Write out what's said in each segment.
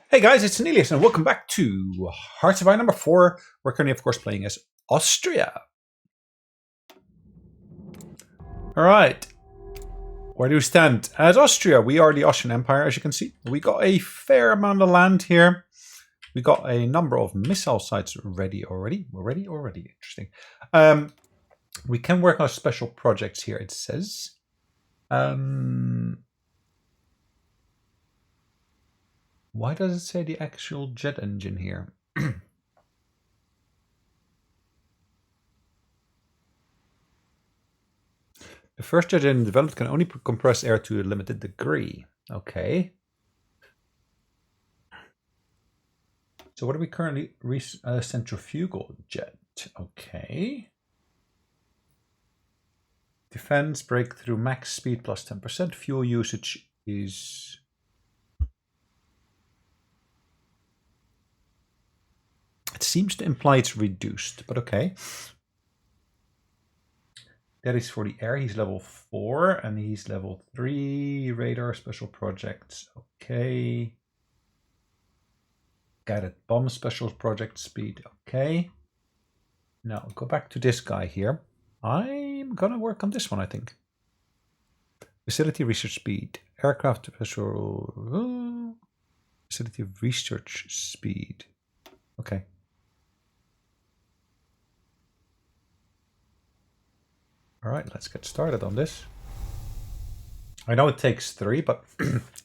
Hey guys, it's Sonelias and welcome back to Hearts of Iron number 4. We're currently, of course, playing as Austria. Alright. Where do we stand? As Austria, we are the Austrian Empire, as you can see. We got a fair amount of land here. We got a number of missile sites ready already. Interesting. We can work on special projects here, it says. Why does it say the actual jet engine here? The first jet engine developed can only compress air to a limited degree. Okay. So what are we currently? Centrifugal jet. Okay. Defense, breakthrough, max speed plus 10%. Fuel usage is... It seems to imply it's reduced, but okay. That is for the air. He's level 4 and he's level 3. Radar, special projects. Okay. Guided bomb, special project speed. Okay. Now go back to this guy here. I'm gonna work on this one, I think. Facility research speed. Aircraft special. Facility research speed. Okay. All right, let's get started on this. I know it takes 3, but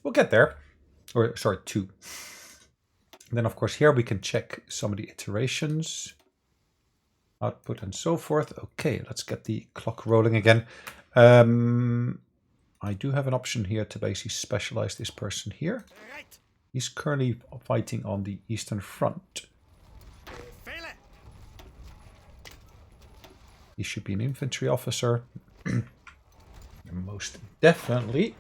we'll get there. Or, sorry, 2. And then, of course, here we can check some of the iterations. Output and so forth. Okay, let's get the clock rolling again. I do have an option here to basically specialize this person here. He's currently fighting on the Eastern Front. He should be an infantry officer. Most definitely.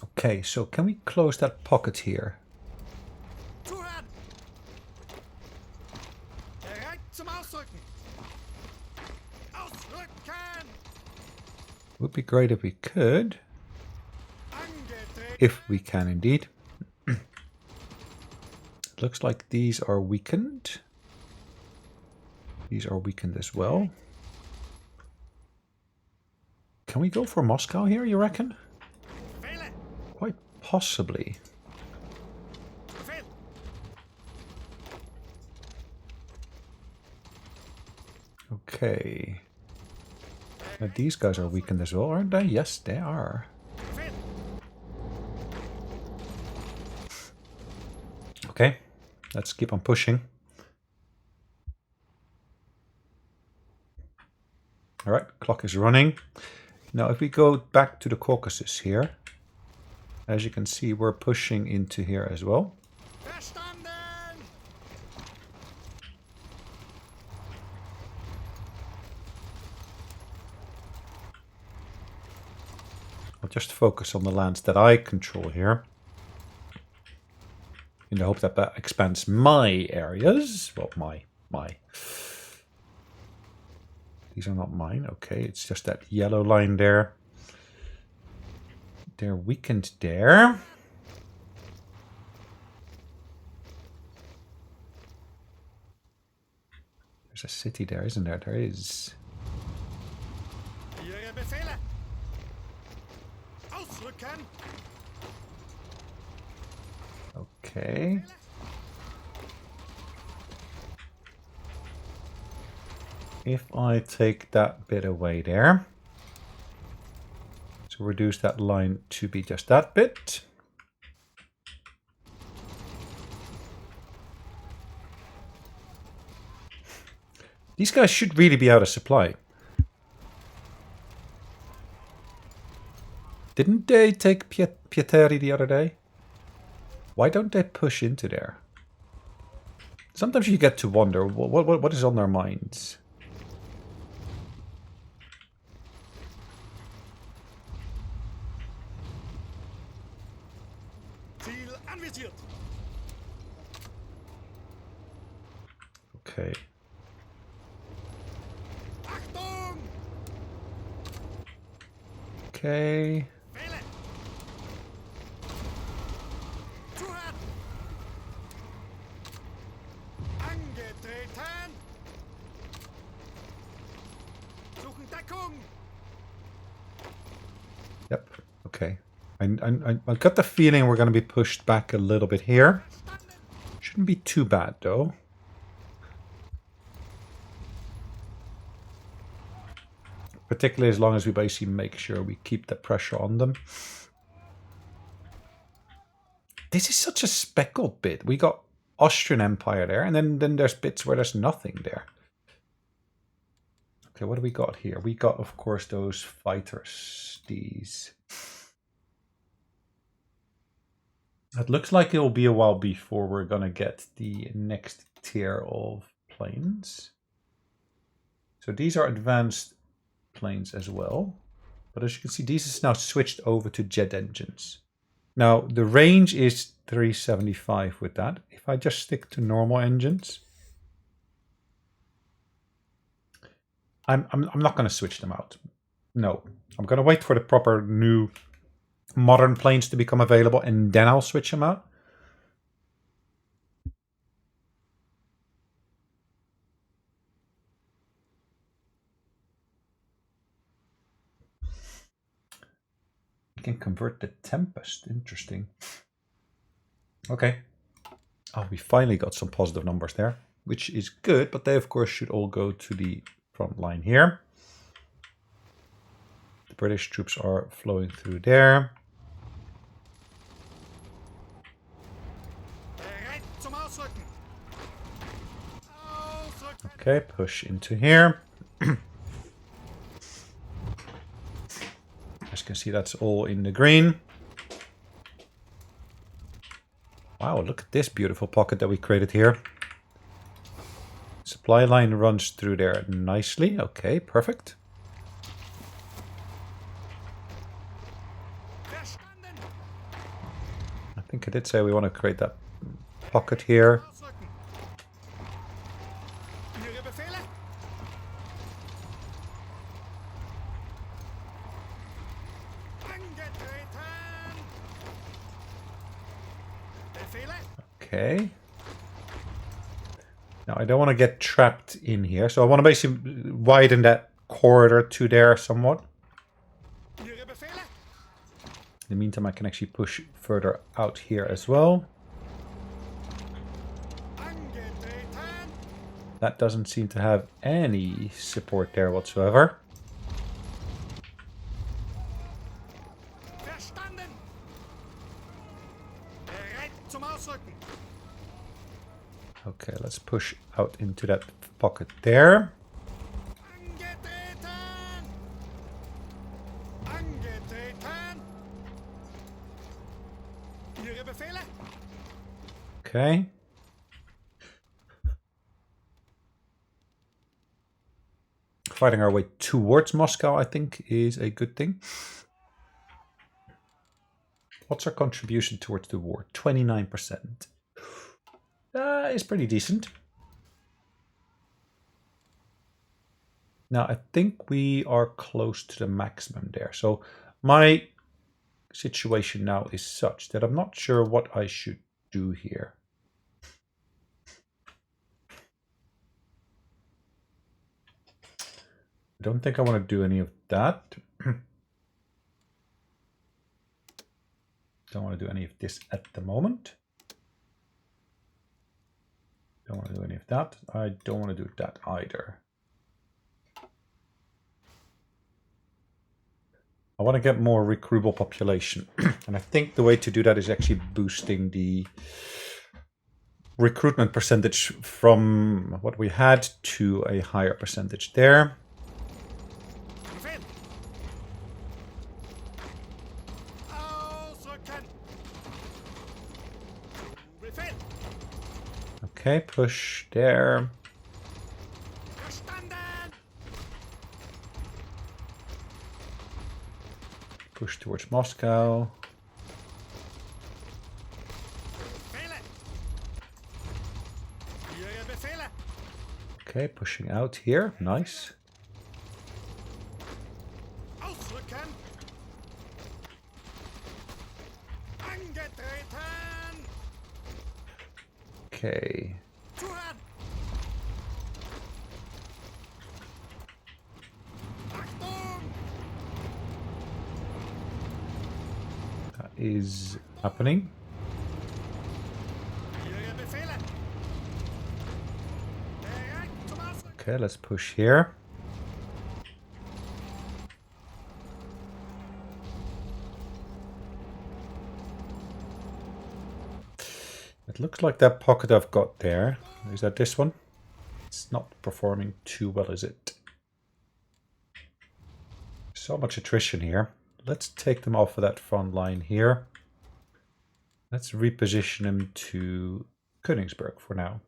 Okay, so can we close that pocket here? Would be great if we could. If we can indeed. Looks like these are weakened. These are weakened as well. Can we go for Moscow here, you reckon? Quite possibly. Okay. Now these guys are weakened as well, aren't they? Yes, they are. Okay, let's keep on pushing. All right, clock is running. Now, if we go back to the Caucasus here, as you can see, we're pushing into here as well. I'll just focus on the lands that I control here, in the hope that that expands my areas. Well, my. These are not mine. Okay, it's just that yellow line there. They're weakened there. There's a city there, isn't there? There is. Okay. If I take that bit away there, so reduce that line to be just that bit. These guys should really be out of supply. Didn't they take Pieteri the other day? Why don't they push into there? Sometimes you get to wonder what is on their minds. Okay. Okay. Yep. Okay. I got the feeling we're going to be pushed back a little bit here. Shouldn't be too bad, though. Particularly as long as we basically make sure we keep the pressure on them. This is such a speckled bit. We got Austrian Empire there, and then there's bits where there's nothing there. Okay, what do we got here? We got, of course, those fighters. These. It looks like it'll be a while before we're gonna get the next tier of planes. So these are advanced planes as well. But as you can see, these is now switched over to jet engines. Now, the range is 375 with that. If I just stick to normal engines, I'm not going to switch them out. No, I'm going to wait for the proper new modern planes to become available, and then I'll switch them out. You can convert the Tempest. Interesting. Okay. Oh, we finally got some positive numbers there, which is good, but they, of course, should all go to the front line here. The British troops are flowing through there. Okay, push into here. As you can see, that's all in the green. Wow, look at this beautiful pocket that we created here. Supply line runs through there nicely. Okay, perfect. I think I did say we want to create that pocket here. Okay. Now I don't want to get trapped in here, so I want to basically widen that corridor to there somewhat. In the meantime, I can actually push further out here as well. That doesn't seem to have any support there whatsoever. Okay, let's push out into that pocket there. Okay. Fighting our way towards Moscow, I think, is a good thing. What's our contribution towards the war? 29%. That is pretty decent. Now, I think we are close to the maximum there. So my situation now is such that I'm not sure what I should do here. I don't think I want to do any of that. Don't want to do any of this at the moment. Don't want to do any of that. I don't want to do that either. I want to get more recruitable population. And I think the way to do that is actually boosting the recruitment percentage from what we had to a higher percentage there. Okay, push there. Push towards Moscow. Okay, pushing out here. Nice. Okay. is happening. Okay, let's push here. It looks like that pocket I've got there. Is that this one? It's not performing too well, is it? So much attrition here. Let's take them off of that front line here. Let's reposition them to Königsberg for now.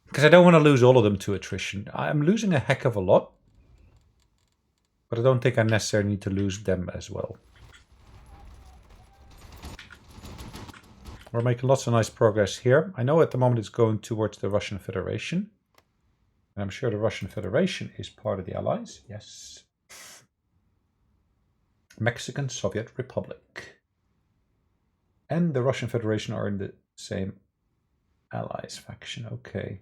Because I don't want to lose all of them to attrition. I'm losing a heck of a lot. But I don't think I necessarily need to lose them as well. We're making lots of nice progress here. I know at the moment it's going towards the Russian Federation. And I'm sure the Russian Federation is part of the Allies. Yes. Mexican Soviet Republic. And the Russian Federation are in the same Allies faction. Okay.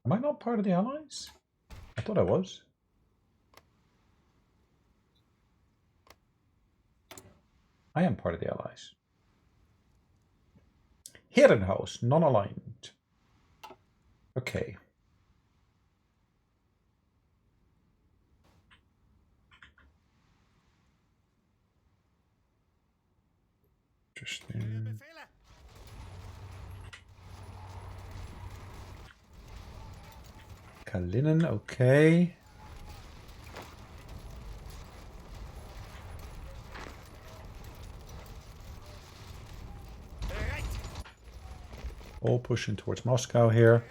Am I not part of the Allies? I thought I was. I am part of the Allies. Herrenhaus, non-aligned. Okay. Interesting. Kalinin, okay. All pushing towards Moscow here.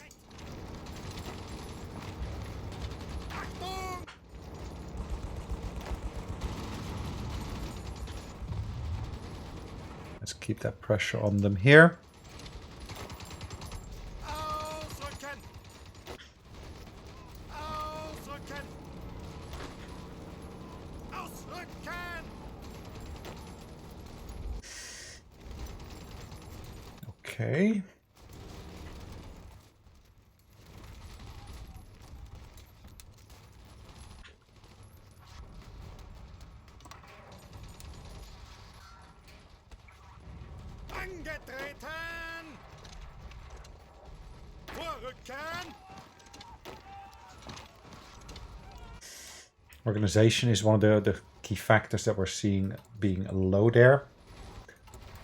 Let's keep that pressure on them here. Okay. Organization is one of the key factors that we're seeing being low there.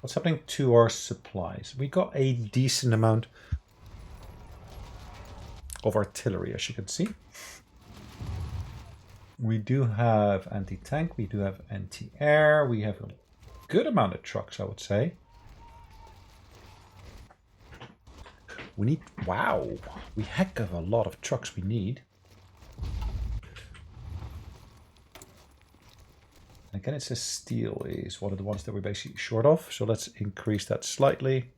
What's happening to our supplies? We got a decent amount of artillery, as you can see. We do have anti-tank, we do have anti-air, we have a good amount of trucks, I would say. We need, wow, we heck of a lot of trucks we need. And again, it says steel is one of the ones that we're basically short of. So let's increase that slightly.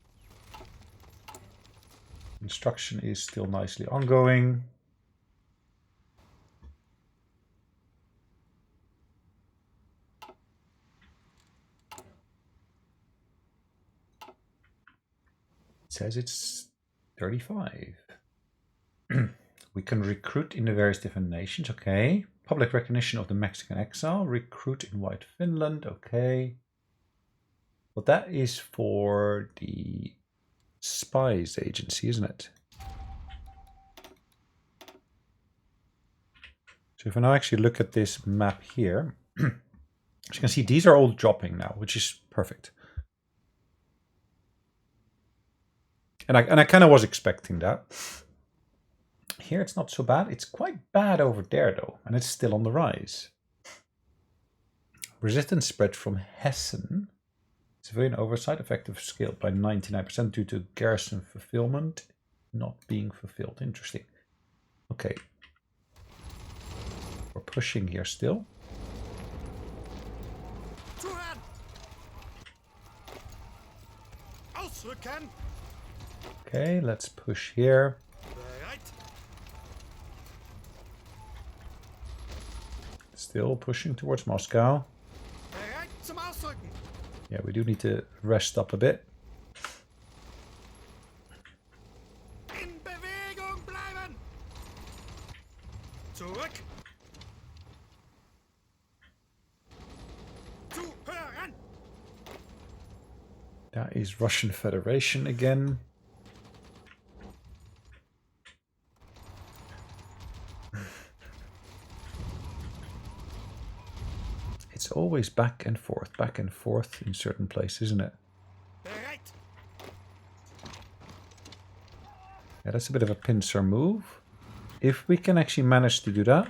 Construction is still nicely ongoing. It says it's 35. We can recruit in the various different nations. Okay. Public recognition of the Mexican exile. Recruit in White Finland. Okay. But that is for the spies agency, isn't it? So if I now actually look at this map here, as you can see, these are all dropping now, which is perfect. And I kind of was expecting that. Here it's not so bad. It's quite bad over there though, and it's still on the rise. Resistance spread from Hessen. Civilian oversight effective scaled by 99% due to garrison fulfillment not being fulfilled. Interesting. Okay. We're pushing here still. Okay, let's push here. Still pushing towards Moscow. Yeah, we do need to rest up a bit. That is Russian Federation again. It's always back and forth in certain places, isn't it? Yeah, that's a bit of a pincer move. If we can actually manage to do that.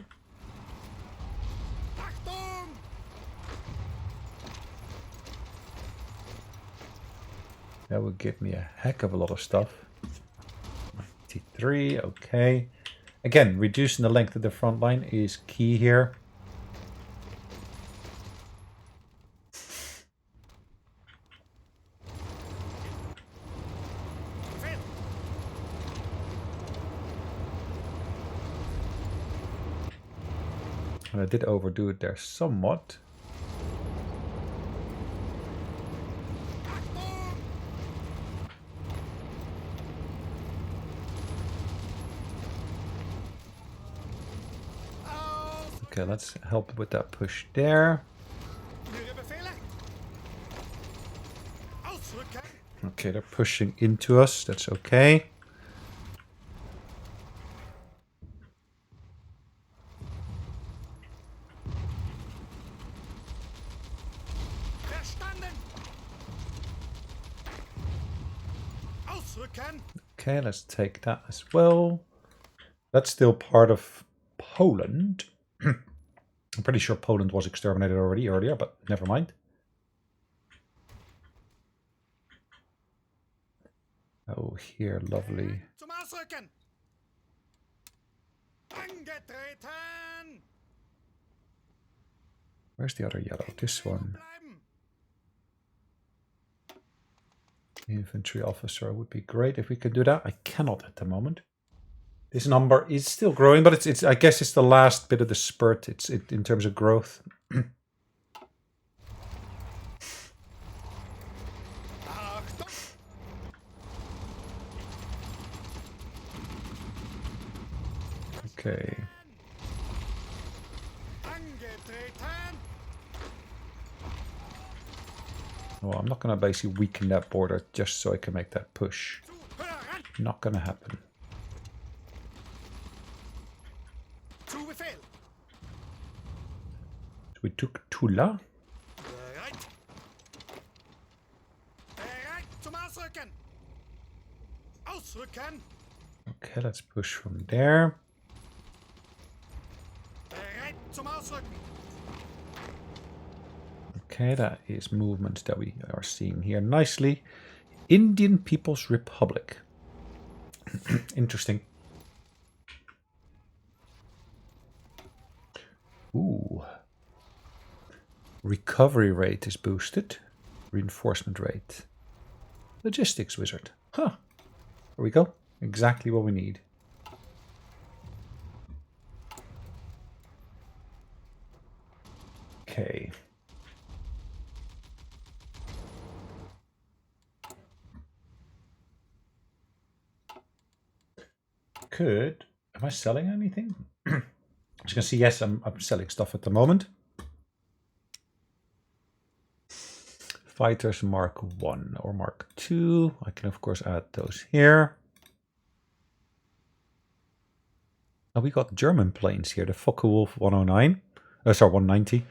That would give me a heck of a lot of stuff. T3, okay. Again, reducing the length of the front line is key here. And I did overdo it there somewhat. Okay, let's help with that push there. Okay, they're pushing into us. That's okay. Okay, let's take that as well. That's still part of Poland. I'm pretty sure Poland was exterminated already earlier, but never mind. Oh, here, lovely. Where's the other yellow? This one. Infantry officer would be great if we could do that. I cannot at the moment. This number is still growing, but it's I guess it's the last bit of the spurt. It's in terms of growth. Okay. Well, I'm not going to basically weaken that border just so I can make that push. Not going to happen. So we took Tula. Okay, let's push from there. Okay, that is movement that we are seeing here nicely. Indian People's Republic. Interesting. Ooh. Recovery rate is boosted. Reinforcement rate. Logistics wizard. Huh. There we go. Exactly what we need. Okay. Am I selling anything? As you can see, yes, I'm selling stuff at the moment. Fighters Mark 1 or Mark 2. I can, of course, add those here. Oh, we got German planes here. The Focke-Wulf 109. Sorry, 190.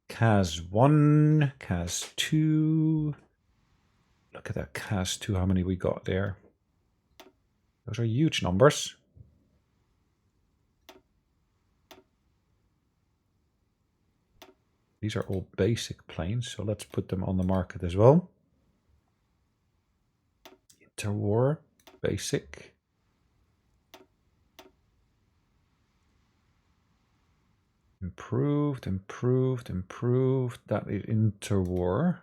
CAS 1, CAS 2. Look at that CAS 2. How many we got there? Those are huge numbers. These are all basic planes, so let's put them on the market as well. Interwar, basic. Improved, improved, improved. That is interwar.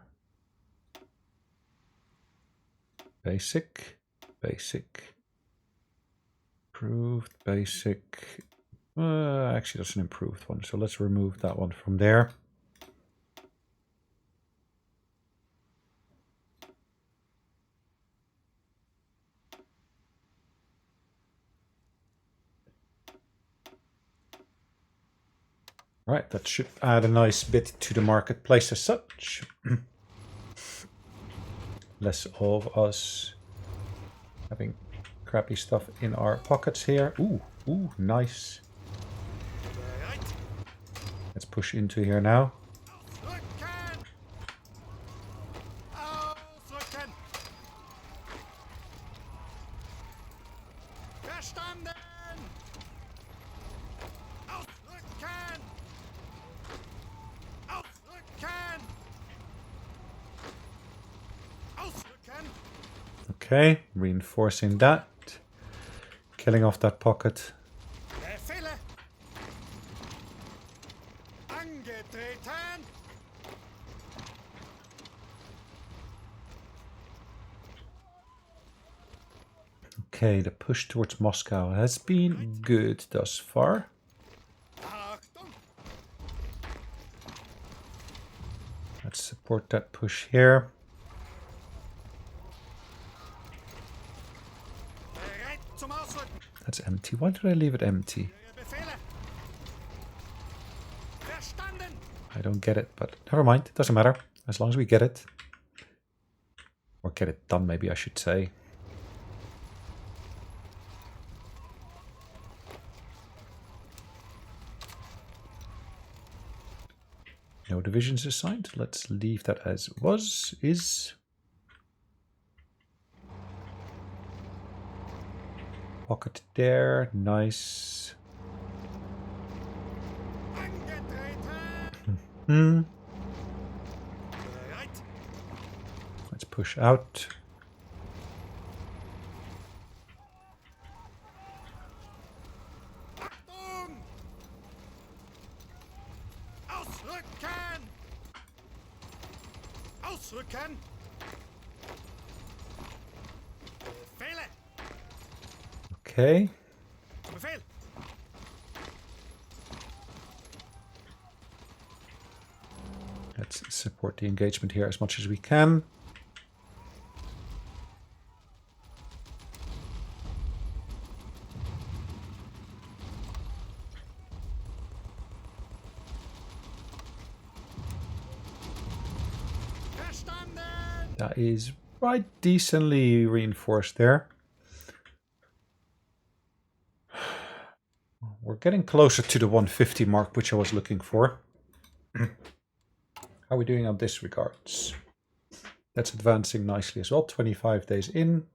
Basic, basic. Improved, basic. Actually, that's an improved one, so let's remove that one from there. Right, that should add a nice bit to the marketplace as such. Less of us having crappy stuff in our pockets here. Ooh, ooh, nice. Let's push into here now. Okay, reinforcing that. Killing off that pocket. Okay, the push towards Moscow has been good thus far. Let's support that push here. That's empty. Why did I leave it empty? I don't get it, but never mind. It doesn't matter. As long as we get it. Or get it done, maybe I should say. No divisions assigned. Let's leave that as was, is. Pocket there, nice. Let's push out. Okay. Let's support the engagement here as much as we can. That is right decently reinforced there. We're getting closer to the 150 mark, which I was looking for. How are we doing on this regards? That's advancing nicely as well. 25 days in.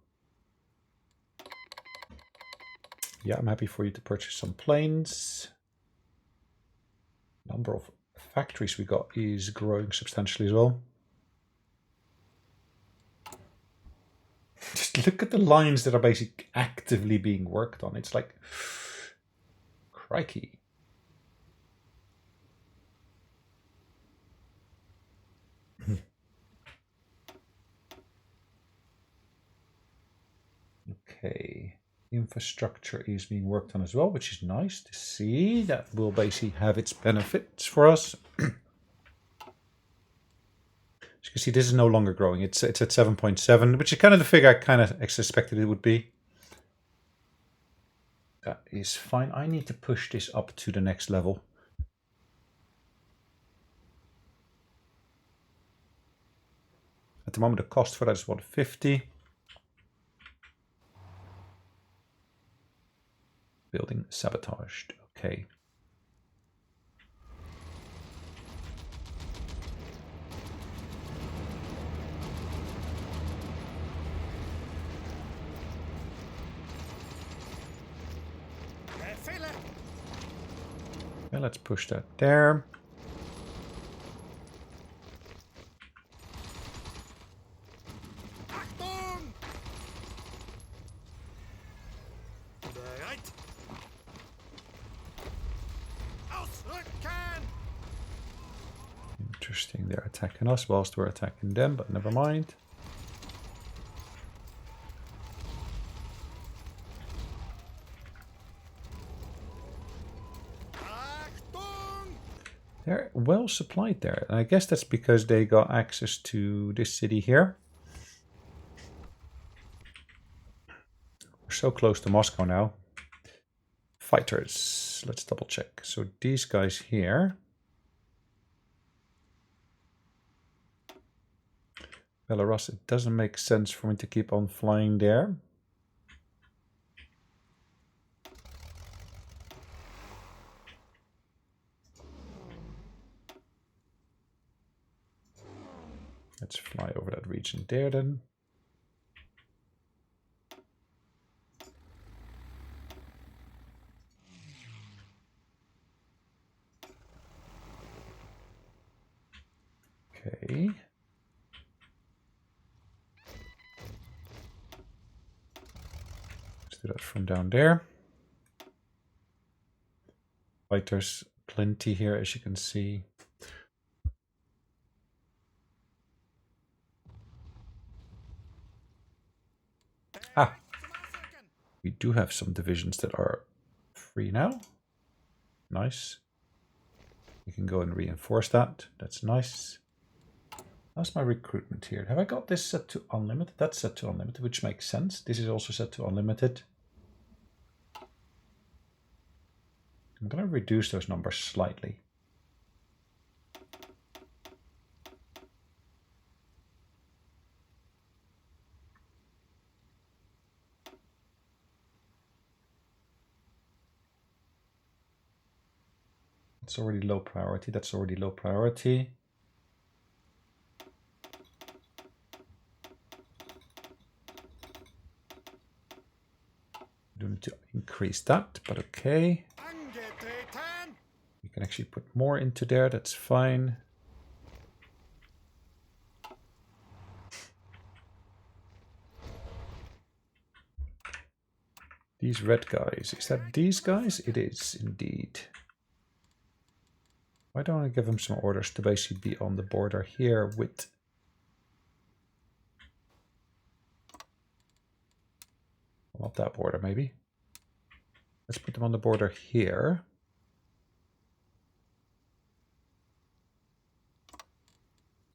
Yeah, I'm happy for you to purchase some planes. Number of factories we got is growing substantially as well. Just look at the lines that are basically actively being worked on. It's like, crikey. Okay, infrastructure is being worked on as well, which is nice to see. That will basically have its benefits for us. As you can see, this is no longer growing. It's at 7.7, which is kind of the figure I kind of expected it would be. That is fine. I need to push this up to the next level. At the moment, the cost for that is 150. Building sabotaged. Okay. Okay, let's push that there. Interesting, they're attacking us whilst we're attacking them, but never mind. They're well supplied there. And I guess that's because they got access to this city here. We're so close to Moscow now. Fighters, let's double check. So these guys here Belarus, it doesn't make sense for me to keep on flying there. Let's fly over that region there then. Okay. Let's do that from down there. Fighters plenty here, as you can see. Ah, we do have some divisions that are free now. Nice. We can go and reinforce that. That's nice. How's my recruitment here? Have I got this set to unlimited? That's set to unlimited, which makes sense. This is also set to unlimited. I'm going to reduce those numbers slightly. That's already low priority. That's already low priority. I do need to increase that, but okay. You can actually put more into there. That's fine. These red guys. Is that these guys? It is indeed. Why don't I give them some orders to basically be on the border here with... Not that border, maybe. Let's put them on the border here.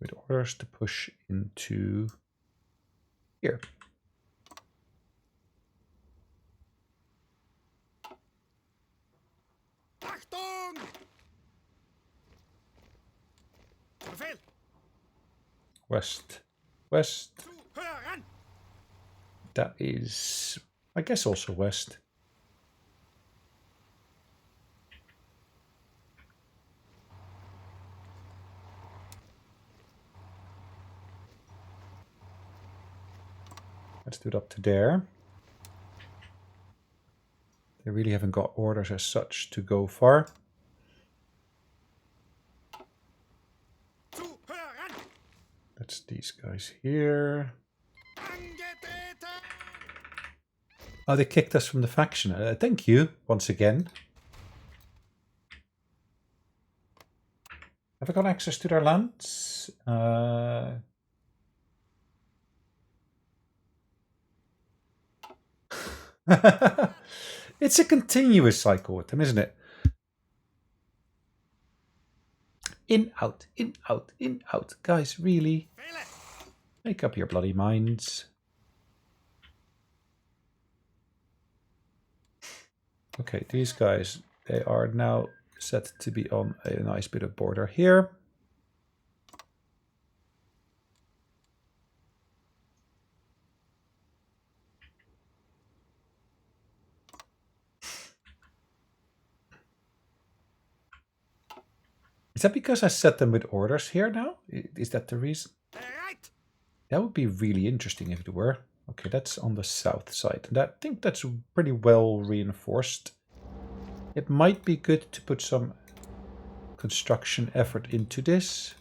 With orders to push into here. West. West. That is, I guess, also west. Let's do it up to there. They really haven't got orders as such to go far. That's these guys here. Oh, they kicked us from the faction. Thank you, once again. Have I got access to their lands? It's a continuous cycle with them, isn't it? In, out, in, out, in, out. Guys, really? Make up your bloody minds. Okay, these guys, they are now set to be on a nice bit of border here. Is that because I set them with orders here now? Is that the reason? That would be really interesting if it were. Okay, that's on the south side. And I think that's pretty well reinforced. It might be good to put some construction effort into this.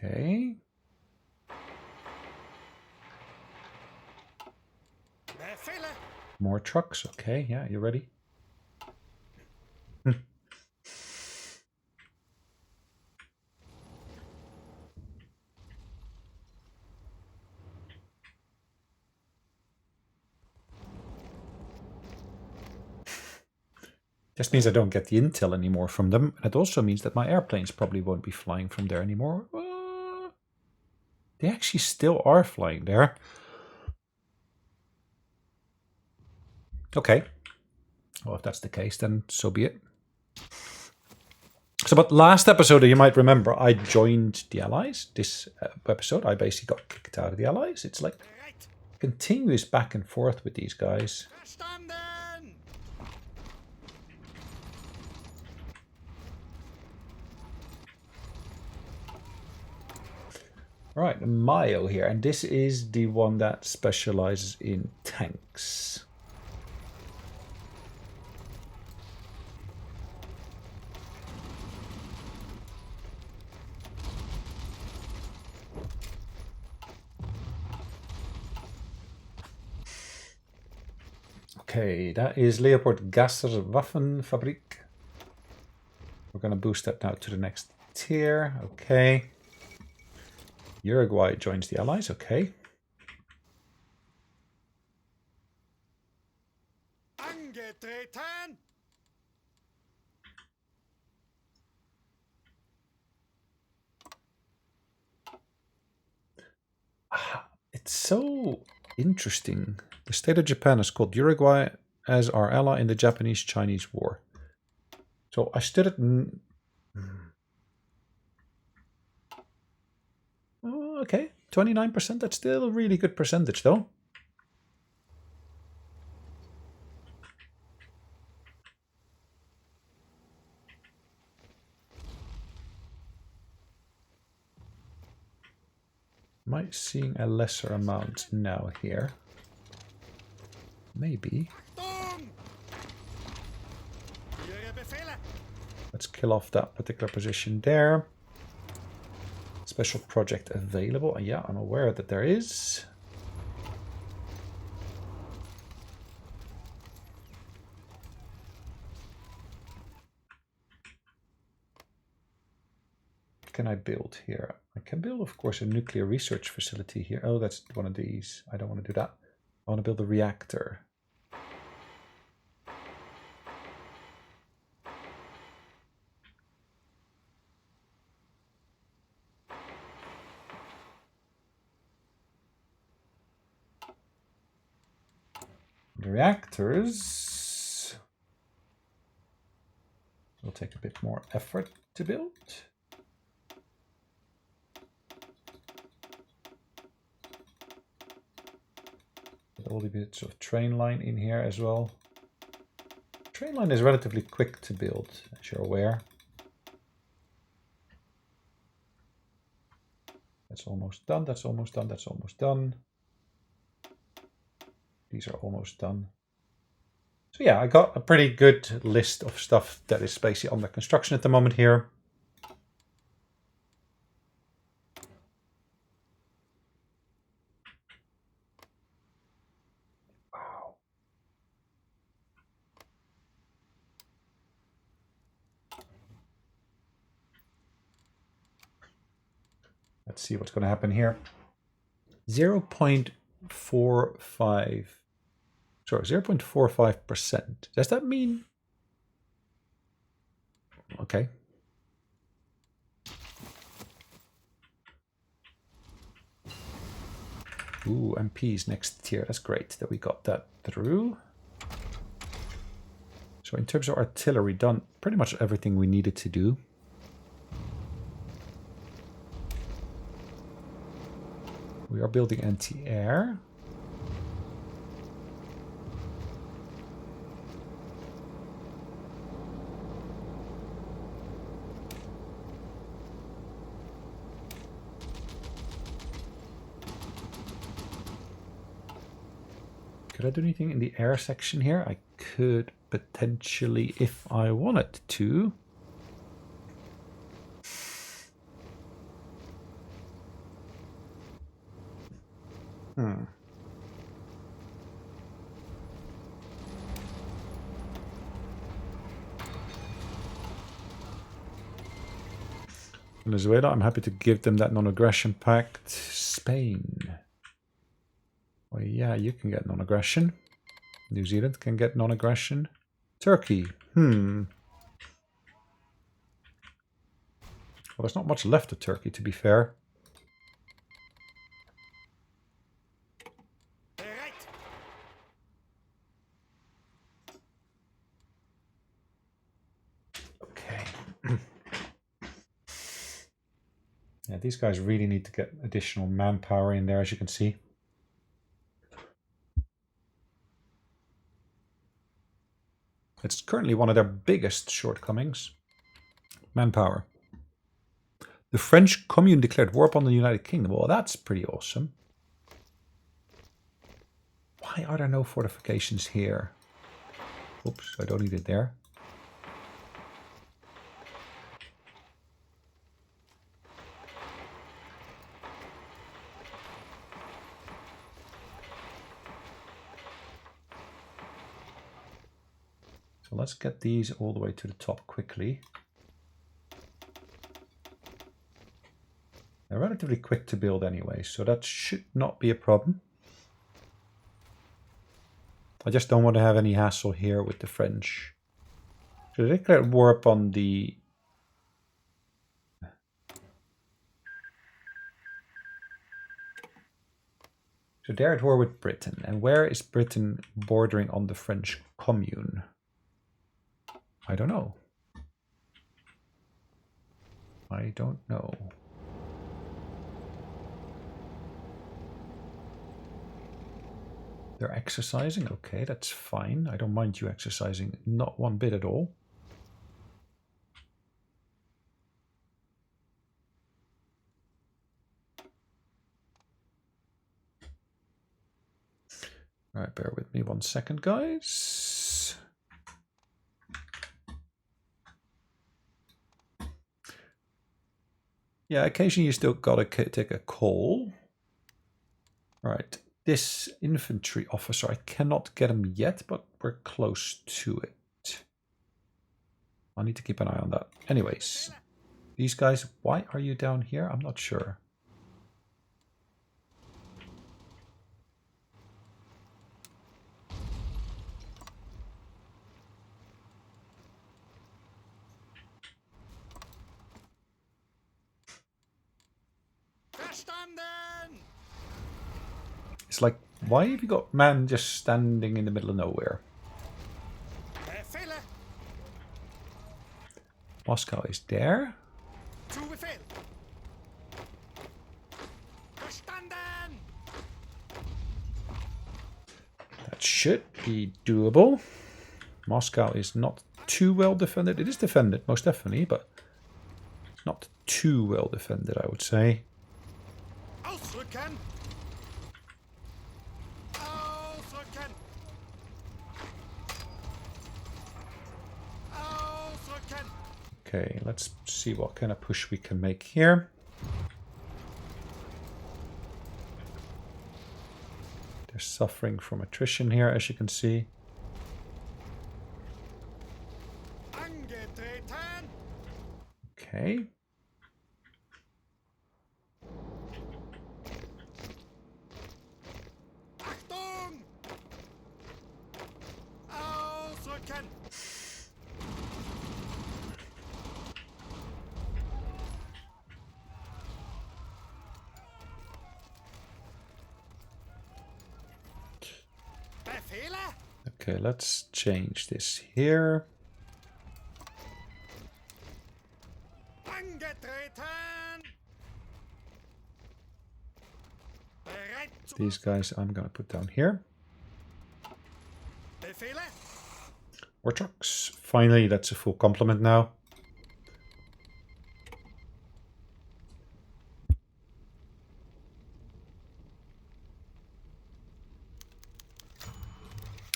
Okay. More trucks. Okay, yeah, you ready? This means I don't get the intel anymore from them. And it also means that my airplanes probably won't be flying from there anymore. They actually still are flying there. Okay. Well, if that's the case, then so be it. So, but last episode, you might remember, I joined the Allies. This episode, I basically got kicked out of the Allies. It's like continuous back and forth with these guys. Right, Mayo here, and this is the one that specializes in tanks. Okay, that is Leopold Gasser Waffenfabrik. We're going to boost that now to the next tier. Okay. Uruguay joins the Allies. Okay. Angetreten! It's so interesting. The state of Japan has called Uruguay as our ally in the Japanese-Chinese War. So I stood at... Oh, okay, 29%. That's still a really good percentage, though. Am I seeing a lesser amount now here? Maybe. Let's kill off that particular position there. Special project available. Yeah, I'm aware that there is. What can I build here? I can build, of course, a nuclear research facility here. Oh, that's one of these. I don't want to do that. I want to build a reactor. The reactors will take a bit more effort to build. All the bits of train line in here as well. Train line is relatively quick to build, as you're aware. That's almost done, that's almost done, that's almost done. These are almost done. So yeah, I got a pretty good list of stuff that is basically under construction at the moment here. Wow. Let's see what's going to happen here. 0.45. Sorry, 0.45%. Does that mean... Okay. Ooh, MPs next tier. That's great that we got that through. So in terms of artillery, done pretty much everything we needed to do. We are building anti-air. Could I do anything in the air section here? I could potentially, if I wanted to. Venezuela, I'm happy to give them that non-aggression pact. Spain. Well, yeah, you can get non-aggression. New Zealand can get non-aggression. Turkey. Well, there's not much left of Turkey, to be fair. Okay. Yeah, these guys really need to get additional manpower in there, as you can see. It's currently one of their biggest shortcomings. Manpower. The French Commune declared war upon the United Kingdom. Well, that's pretty awesome. Why are there no fortifications here? Oops, I don't need it there. So let's get these all the way to the top quickly. They're relatively quick to build anyway, so that should not be a problem. I just don't want to have any hassle here with the French. So they declared war upon the... So they're at war with Britain. And where is Britain bordering on the French Commune? I don't know. I don't know. They're exercising. Okay, that's fine. I don't mind you exercising. Not one bit at all. All right, bear with me 1 second, guys. Yeah, occasionally you still gotta take a call. All right, this infantry officer, I cannot get him yet, but we're close to it. I need to keep an eye on that. Anyways, these guys, why are you down here? I'm not sure. It's like, why have you got man just standing in the middle of nowhere? Moscow is there. That should be doable. Moscow is not too well defended. It is defended, most definitely, but not too well defended, I would say. Okay, let's see what kind of push we can make here. They're suffering from attrition here, as you can see. Okay. Okay, let's change this here. These guys I'm going to put down here. War trucks. Finally, that's a full complement now.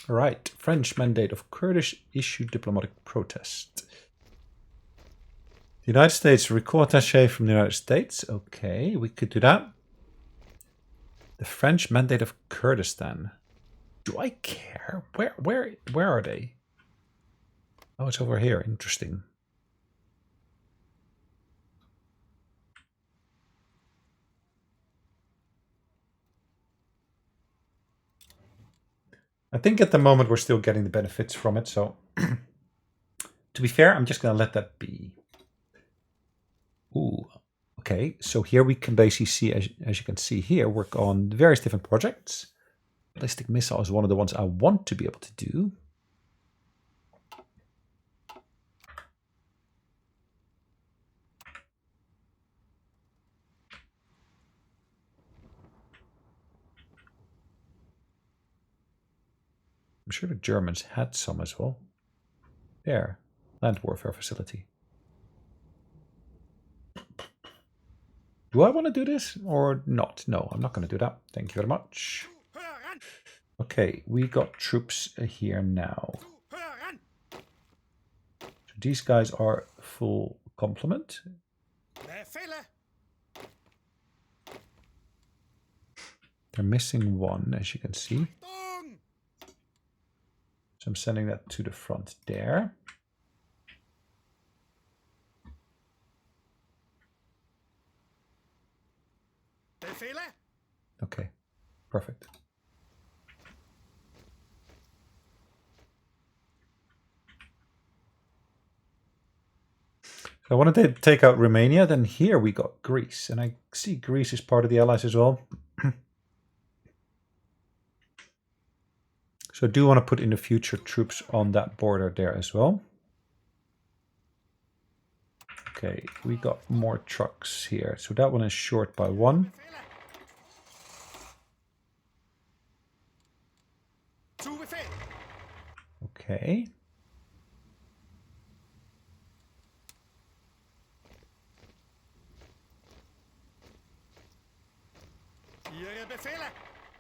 All right, French mandate of Kurdish issued diplomatic protest. The United States recall attaché from the United States. Okay, we could do that. The French mandate of Kurdistan. Do I care? Where are they? Oh, it's over here. Interesting. I think at the moment we're still getting the benefits from it, so to be fair, I'm just going to let that be. Ooh, okay, so here we can basically see, as you can see here, work on various different projects. Ballistic missile is one of the ones I want to be able to do. I'm sure the Germans had some as well. There, land warfare facility. Do I want to do this or not? No, I'm not going to do that. Thank you very much. Okay, we got troops here now. So these guys are full complement. They're missing one, as you can see. So I'm sending that to the front there. Okay, perfect. So I wanted to take out Romania, then here we got Greece. And I see Greece is part of the Allies as well. So I do want to put in the future troops on that border there as well. Okay, we got more trucks here. So that one is short by 1. Okay.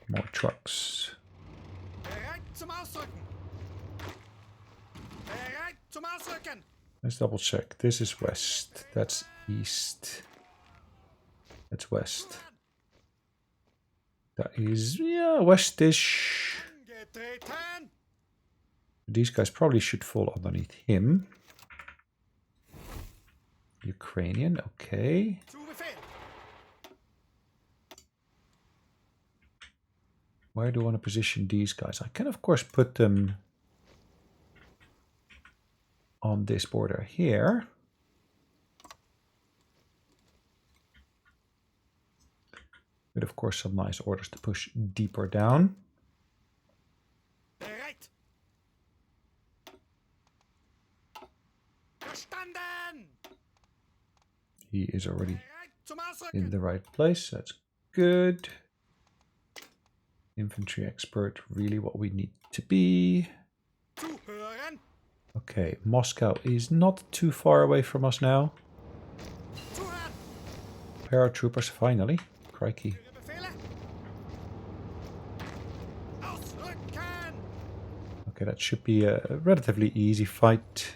More trucks. Let's double check. This is west. That's east. That's west. That is, yeah, westish. These guys probably should fall underneath him. Ukrainian, okay. Where do I want to position these guys? I can, of course, put them on this border here. With, of course, some nice orders to push deeper down. He is already in the right place. That's good. Infantry expert, really what we need to be. Okay, Moscow is not too far away from us now. Paratroopers, finally. Crikey. Okay, that should be a relatively easy fight.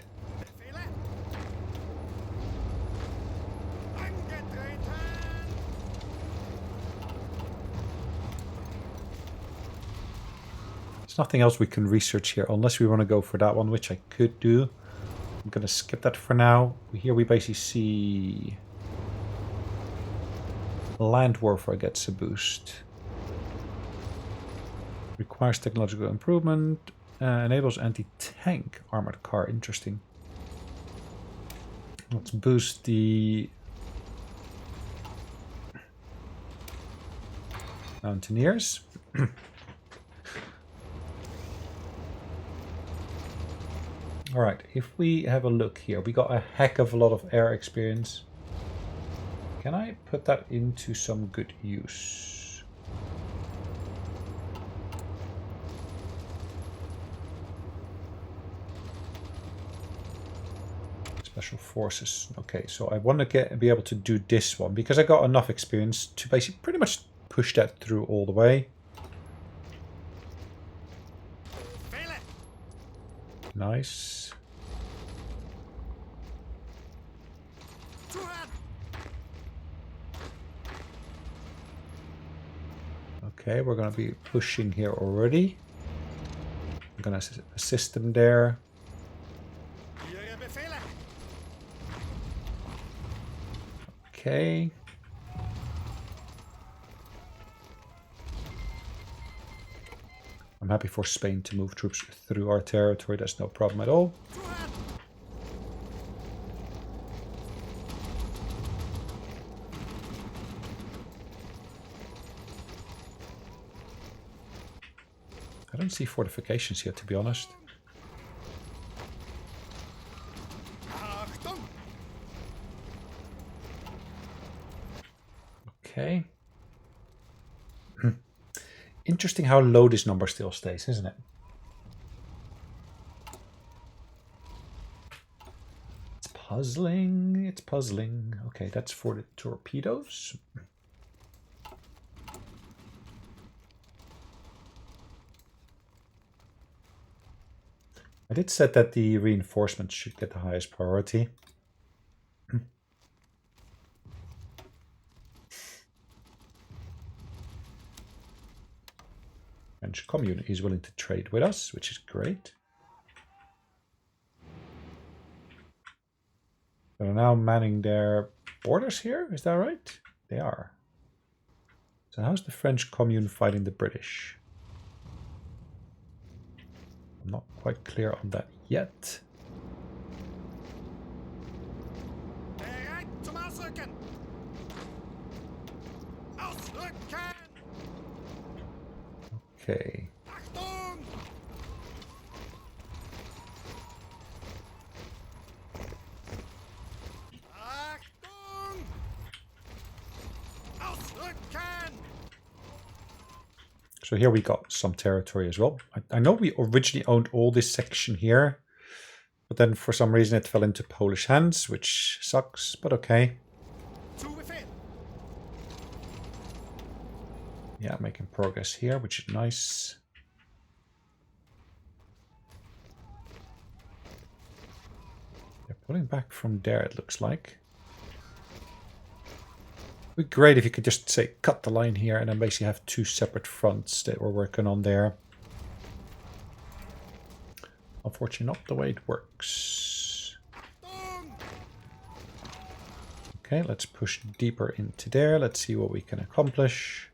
There's nothing else we can research here unless we want to go for that one, which I could do. I'm going to skip that for now. Here we basically see land warfare gets a boost. Requires technological improvement. Enables anti-tank armored car. Interesting. Let's boost the mountaineers. All right, if we have a look here, we got a heck of a lot of air experience. Can I put that into some good use? Special forces. Okay, so I want to be able to do this one because I got enough experience to basically pretty much push that through all the way. Nice. Okay, we're going to be pushing here already. I'm going to assist them there. Okay. I'm happy for Spain to move troops through our territory. That's no problem at all. I don't see fortifications here, to be honest. Okay. Interesting how low this number still stays, isn't it? It's puzzling. It's puzzling. Okay, that's for the torpedoes. I did set that the reinforcements should get the highest priority. French commune is willing to trade with us, which is great. They're now manning their borders here, is that right? They are. So how's the French commune fighting the British? I'm not quite clear on that yet. Okay. So here we got some territory as well. I know we originally owned all this section here, but then for some reason it fell into Polish hands, which sucks, but okay. Yeah, making progress here, which is nice. They're pulling back from there, it looks like. It'd be great if you could just say cut the line here and then basically have two separate fronts that we're working on there. Unfortunately, not the way it works. Okay, let's push deeper into there. Let's see what we can accomplish.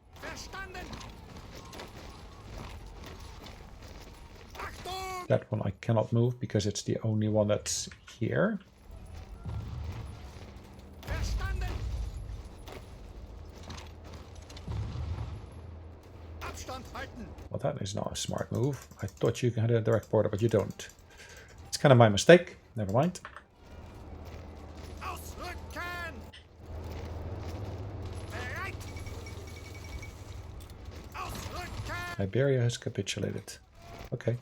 That one I cannot move because it's the only one that's here. Well, that is not a smart move. I thought you had a direct border, but you don't. It's kind of my mistake. Never mind. Iberia has capitulated. Okay.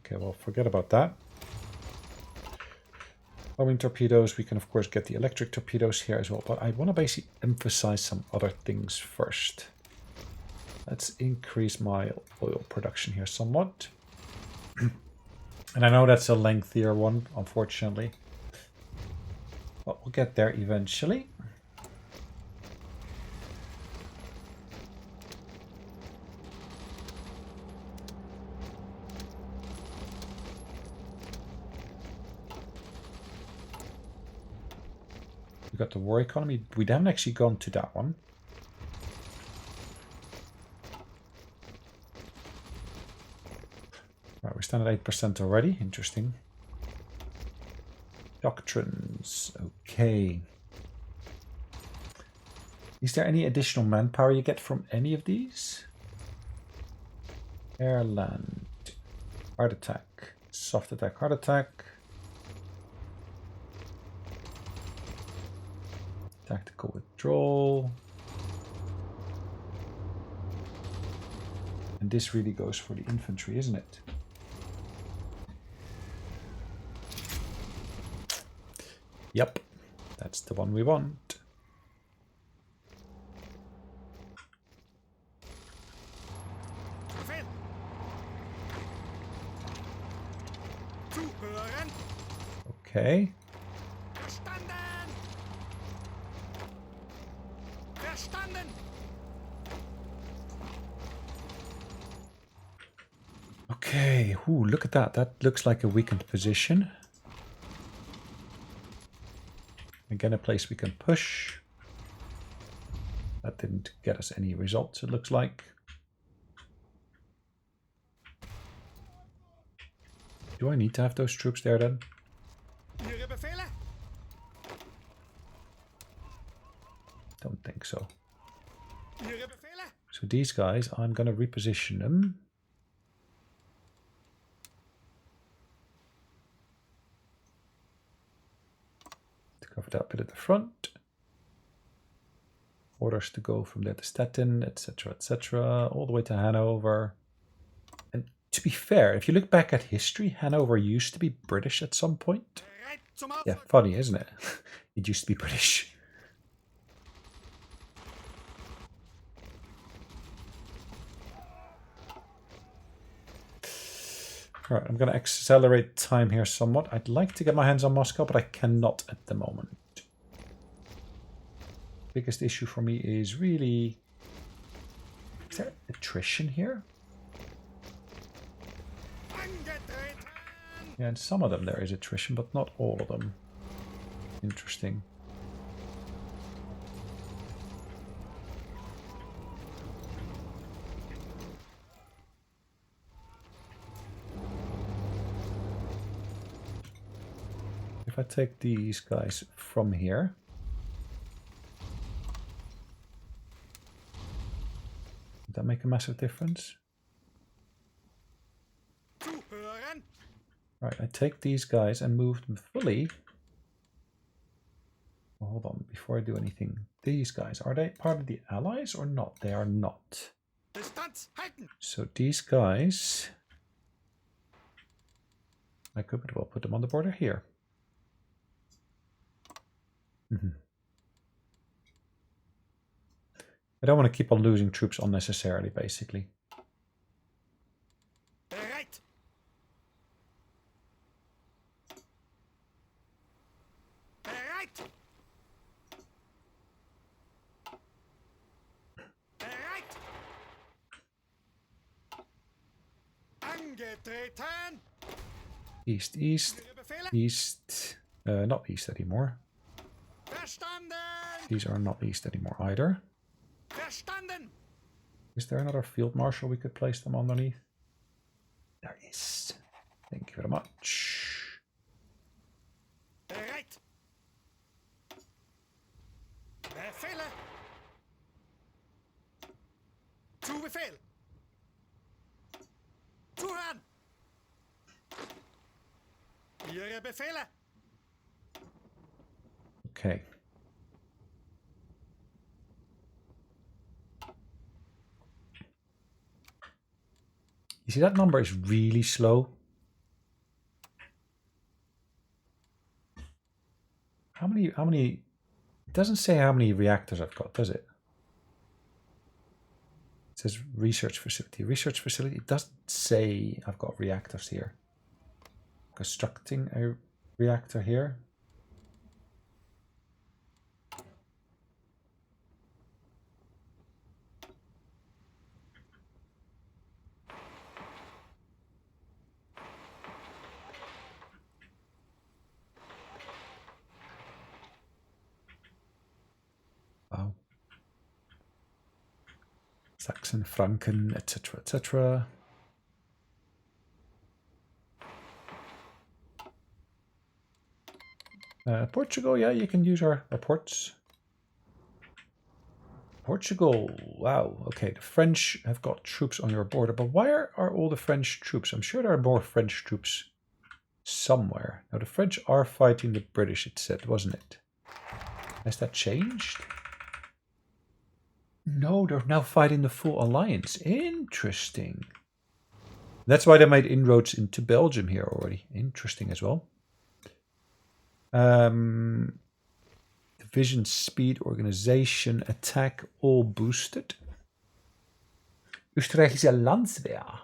Okay, well, forget about that. Bombing torpedoes, we can of course get the electric torpedoes here as well, but I want to basically emphasize some other things first. Let's increase my oil production here somewhat. And I know that's a lengthier one, unfortunately. But we'll get there eventually. We got the war economy. We haven't actually gone to that one. Right, we're standing at 8% already. Interesting. Doctrines. Okay. Is there any additional manpower you get from any of these? Air, land. Hard attack. Soft attack, hard attack. Tactical withdrawal. And this really goes for the infantry, isn't it? Yep, that's the one we want. Okay. Okay, ooh, look at that. That looks like a weakened position. Again, a place we can push. That didn't get us any results, it looks like. Do I need to have those troops there then? Don't think so. So these guys, I'm going to reposition them. To cover that bit at the front. Orders to go from there to Stettin, etc., all the way to Hanover. And to be fair, if you look back at history, Hanover used to be British at some point. Yeah, funny, isn't it? It used to be British. Alright, I'm going to accelerate time here somewhat. I'd like to get my hands on Moscow, but I cannot at the moment. Biggest issue for me is really... Is there attrition here? Yeah, in some of them there is attrition, but not all of them. Interesting. If I take these guys from here, would that make a massive difference? Right, I take these guys and move them fully. Oh, hold on, before I do anything. These guys, are they part of the Allies or not? They are not. So these guys, I could well put them on the border here. I don't want to keep on losing troops unnecessarily, basically. Right. Right. Right. Angetreten. East, east, east. Not east anymore. These are not east anymore either. Is there another field marshal we could place them underneath? There is. Thank you very much. Right. Befehle. Zu Befehl. Zuhören. Ihre Befehle. Okay. You see, that number is really slow. How many, it doesn't say how many reactors I've got, does it? It says research facility. Research facility, it doesn't say I've got reactors here. Constructing a reactor here. Wow. Saxon, Franken, etc., etc. Portugal, yeah, you can use our ports. Portugal, wow. Okay, the French have got troops on your border, but where are all the French troops? I'm sure there are more French troops somewhere. Now, the French are fighting the British, it said, wasn't it? Has that changed? No, they're now fighting the full alliance. Interesting. That's why they made inroads into Belgium here already. Interesting as well. Division, speed, organization, attack, all boosted. Österreichische Landswehr.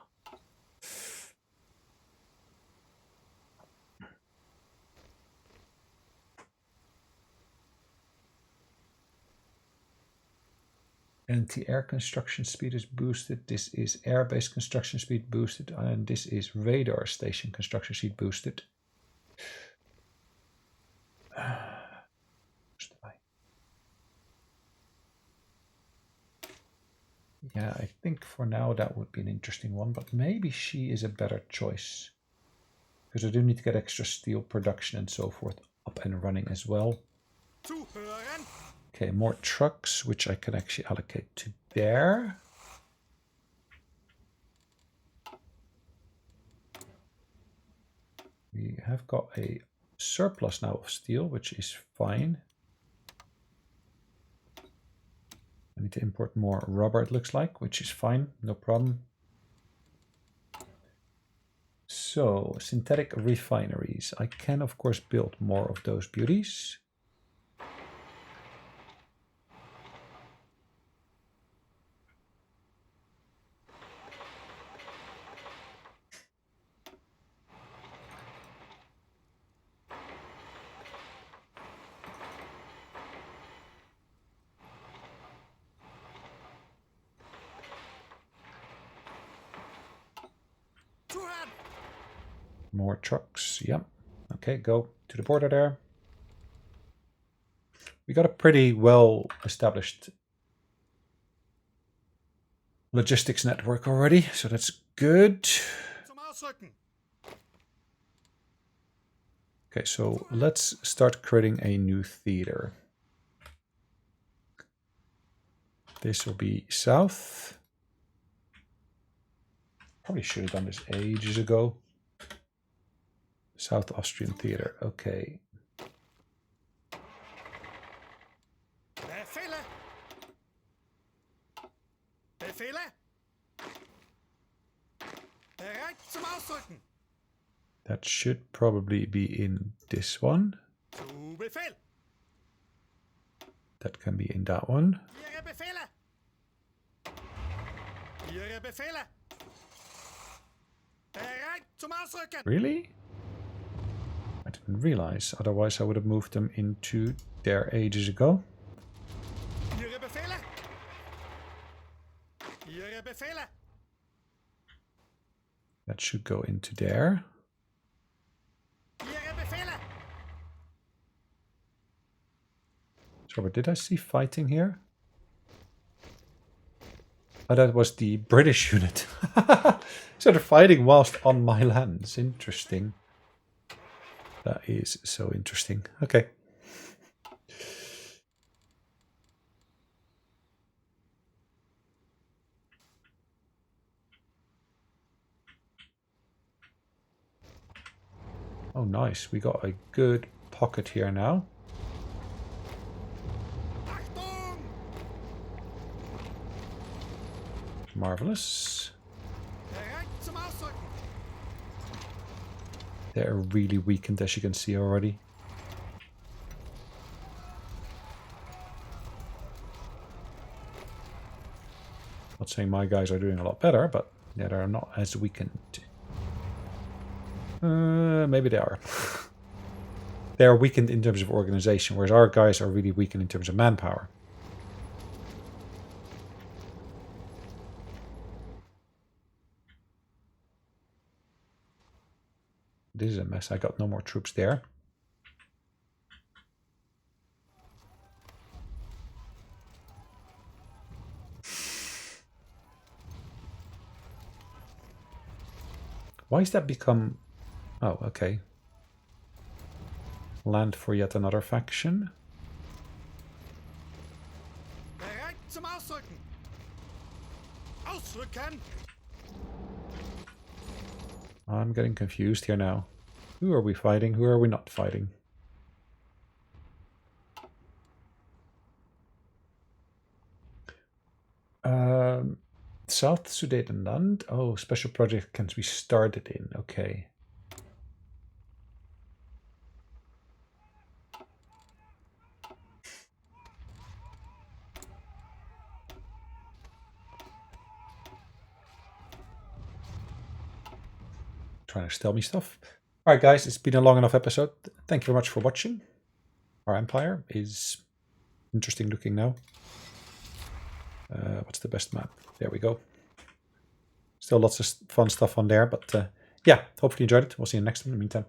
Anti-air construction speed is boosted. This is air-based construction speed boosted. And this is radar station construction speed boosted. Yeah, I think for now that would be an interesting one, but maybe she is a better choice. Because I do need to get extra steel production and so forth up and running as well. Zuhören. Okay, more trucks, which I can actually allocate to there. We have got a surplus now of steel, which is fine. I need to import more rubber, it looks like, which is fine, no problem. So, synthetic refineries. I can, of course, build more of those beauties. Zuhören. More trucks, yep. Okay, go to the border there. We got a pretty well established logistics network already, so that's good. Zum Ausrücken. Okay, so let's start creating a new theater. This will be south. Probably should have done this ages ago. South Austrian Theater, okay. Befehle. Befehle. Bereit zum Ausrücken. That should probably be in this one. Zu Befehl. That can be in that one. Ihre Befehle. Ihre Befehle. Bereit zum Ausrücken. Really? I didn't realize, otherwise I would have moved them into there ages ago. Ihre Befehle. Ihre Befehle. That should go into there. Ihre Befehle. So, but did I see fighting here? Oh, that was the British unit. So they're fighting whilst on my lands. Interesting. That is so interesting. Okay. Oh, nice. We got a good pocket here now. Achtung. Marvelous. Bereit zum Ausrücken. They're really weakened, as you can see already. Not saying my guys are doing a lot better, but yeah, they're not as weakened. Maybe they are. They are weakened in terms of organization, whereas our guys are really weakened in terms of manpower. This is a mess. I got no more troops there. Why is that become... Oh, okay. Land for yet another faction. Bereit zum Ausrücken. Ausrücken. I'm getting confused here now. Who are we fighting? Who are we not fighting? South Sudetenland. Oh, special project can be started in. Okay. Trying to tell me stuff. Alright guys, it's been a long enough episode. Thank you very much for watching. Our empire is interesting looking now. What's the best map? There we go. Still lots of fun stuff on there, but yeah, hopefully you enjoyed it. We'll see you next time. In the meantime,